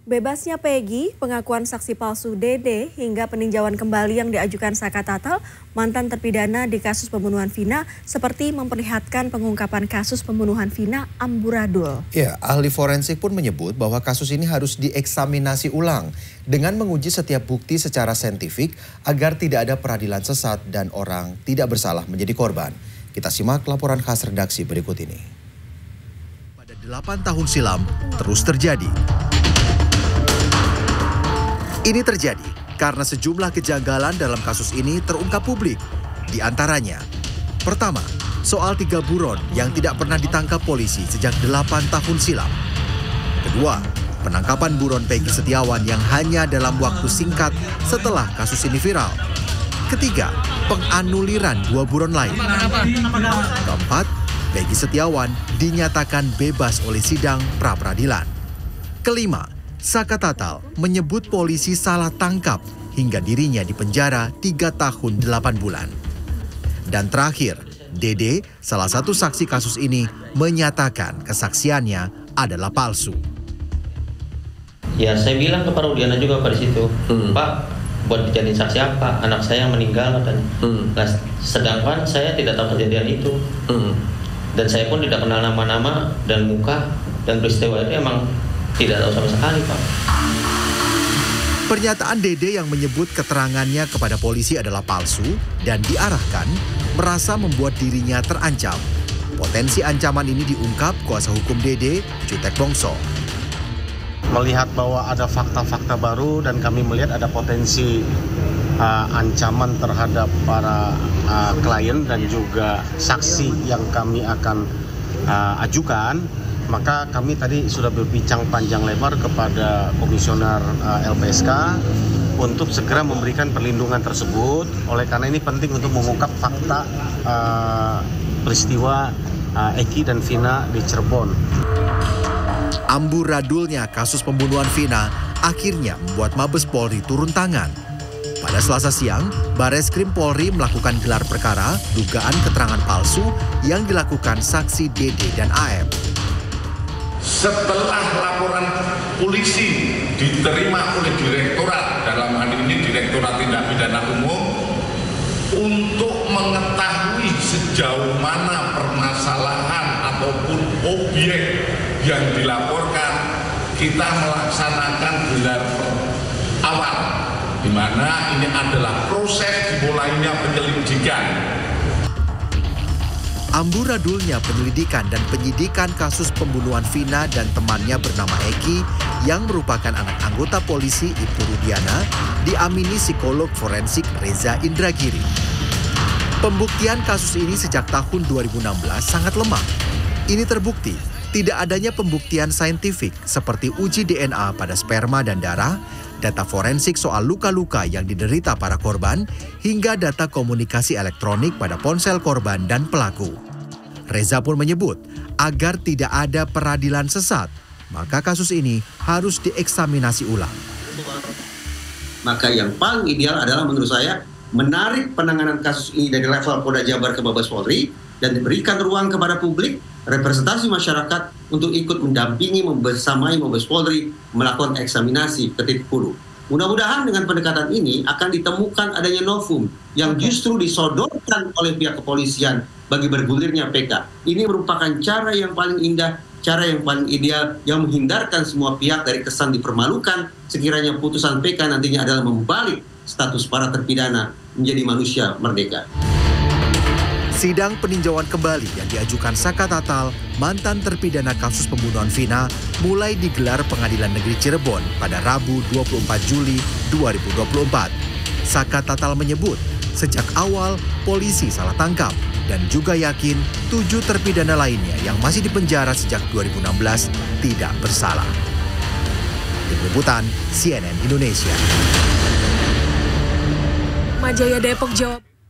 Bebasnya Peggy, pengakuan saksi palsu Dede, hingga peninjauan kembali yang diajukan Saka Tatal, mantan terpidana di kasus pembunuhan Vina, seperti memperlihatkan pengungkapan kasus pembunuhan Vina amburadul. Ya, ahli forensik pun menyebut bahwa kasus ini harus dieksaminasi ulang dengan menguji setiap bukti secara saintifik agar tidak ada peradilan sesat dan orang tidak bersalah menjadi korban. Kita simak laporan khas redaksi berikut ini. Pada 8 tahun silam terus terjadi. Ini terjadi karena sejumlah kejanggalan dalam kasus ini terungkap publik. Di antaranya, pertama, soal 3 buron yang tidak pernah ditangkap polisi sejak 8 tahun silam. Kedua, penangkapan buron Peggy Setiawan yang hanya dalam waktu singkat setelah kasus ini viral. Ketiga, penganuliran 2 buron lain. Keempat, Peggy Setiawan dinyatakan bebas oleh sidang pra-peradilan. Kelima, Saka Tatal menyebut polisi salah tangkap hingga dirinya dipenjara 3 tahun 8 bulan. Dan terakhir, Dede, salah satu saksi kasus ini, menyatakan kesaksiannya adalah palsu. Ya, saya bilang ke Pak Rudiana juga pada situ, Pak, buat dijadiin saksi apa? Anak saya yang meninggal katanya. Nah, sedangkan saya tidak tahu kejadian itu. Dan saya pun tidak kenal nama-nama dan muka, dan peristiwa itu emang tidak tahu sama sekali, Pak. Pernyataan Dede yang menyebut keterangannya kepada polisi adalah palsu dan diarahkan merasa membuat dirinya terancam. Potensi ancaman ini diungkap kuasa hukum Dede, Jutek Bongso. Melihat bahwa ada fakta-fakta baru dan kami melihat ada potensi ancaman terhadap para klien dan juga saksi yang kami akan ajukan, maka kami tadi sudah berbincang panjang lebar kepada Komisioner LPSK untuk segera memberikan perlindungan tersebut. Oleh karena ini penting untuk mengungkap fakta peristiwa Eki dan Vina di Cirebon. Amburadulnya kasus pembunuhan Vina akhirnya membuat Mabes Polri turun tangan. Pada Selasa siang, Bareskrim Polri melakukan gelar perkara dugaan keterangan palsu yang dilakukan saksi Dede dan AM. Setelah laporan polisi diterima oleh Direktorat, dalam hal ini Direktorat Tindak Pidana Umum, untuk mengetahui sejauh mana permasalahan ataupun objek yang dilaporkan, kita melaksanakan gelar awal, di mana ini adalah proses dimulainya penyelidikan. Amburadulnya penyelidikan dan penyidikan kasus pembunuhan Vina dan temannya bernama Eki yang merupakan anak anggota polisi Ibtu Rudiana diamini psikolog forensik Reza Indragiri. Pembuktian kasus ini sejak tahun 2016 sangat lemah. Ini terbukti tidak adanya pembuktian saintifik seperti uji DNA pada sperma dan darah, data forensik soal luka-luka yang diderita para korban, hingga data komunikasi elektronik pada ponsel korban dan pelaku. Reza pun menyebut, agar tidak ada peradilan sesat, maka kasus ini harus dieksaminasi ulang. Maka yang paling ideal adalah menurut saya, menarik penanganan kasus ini dari level Polda Jabar ke Mabes Polri, dan diberikan ruang kepada publik, representasi masyarakat untuk ikut mendampingi, membersamai Mabes Polri melakukan eksaminasi ke titik hulu. Mudah-mudahan dengan pendekatan ini akan ditemukan adanya novum yang justru disodorkan oleh pihak kepolisian bagi bergulirnya PK. Ini merupakan cara yang paling indah, cara yang paling ideal yang menghindarkan semua pihak dari kesan dipermalukan sekiranya putusan PK nantinya adalah membalik status para terpidana menjadi manusia merdeka. Sidang peninjauan kembali yang diajukan Saka Tatal, mantan terpidana kasus pembunuhan Vina, mulai digelar Pengadilan Negeri Cirebon pada Rabu 24 Juli 2024. Saka Tatal menyebut, sejak awal polisi salah tangkap dan juga yakin 7 terpidana lainnya yang masih dipenjara sejak 2016 tidak bersalah. Tim Liputan CNN Indonesia. Majaya Depok, Jawa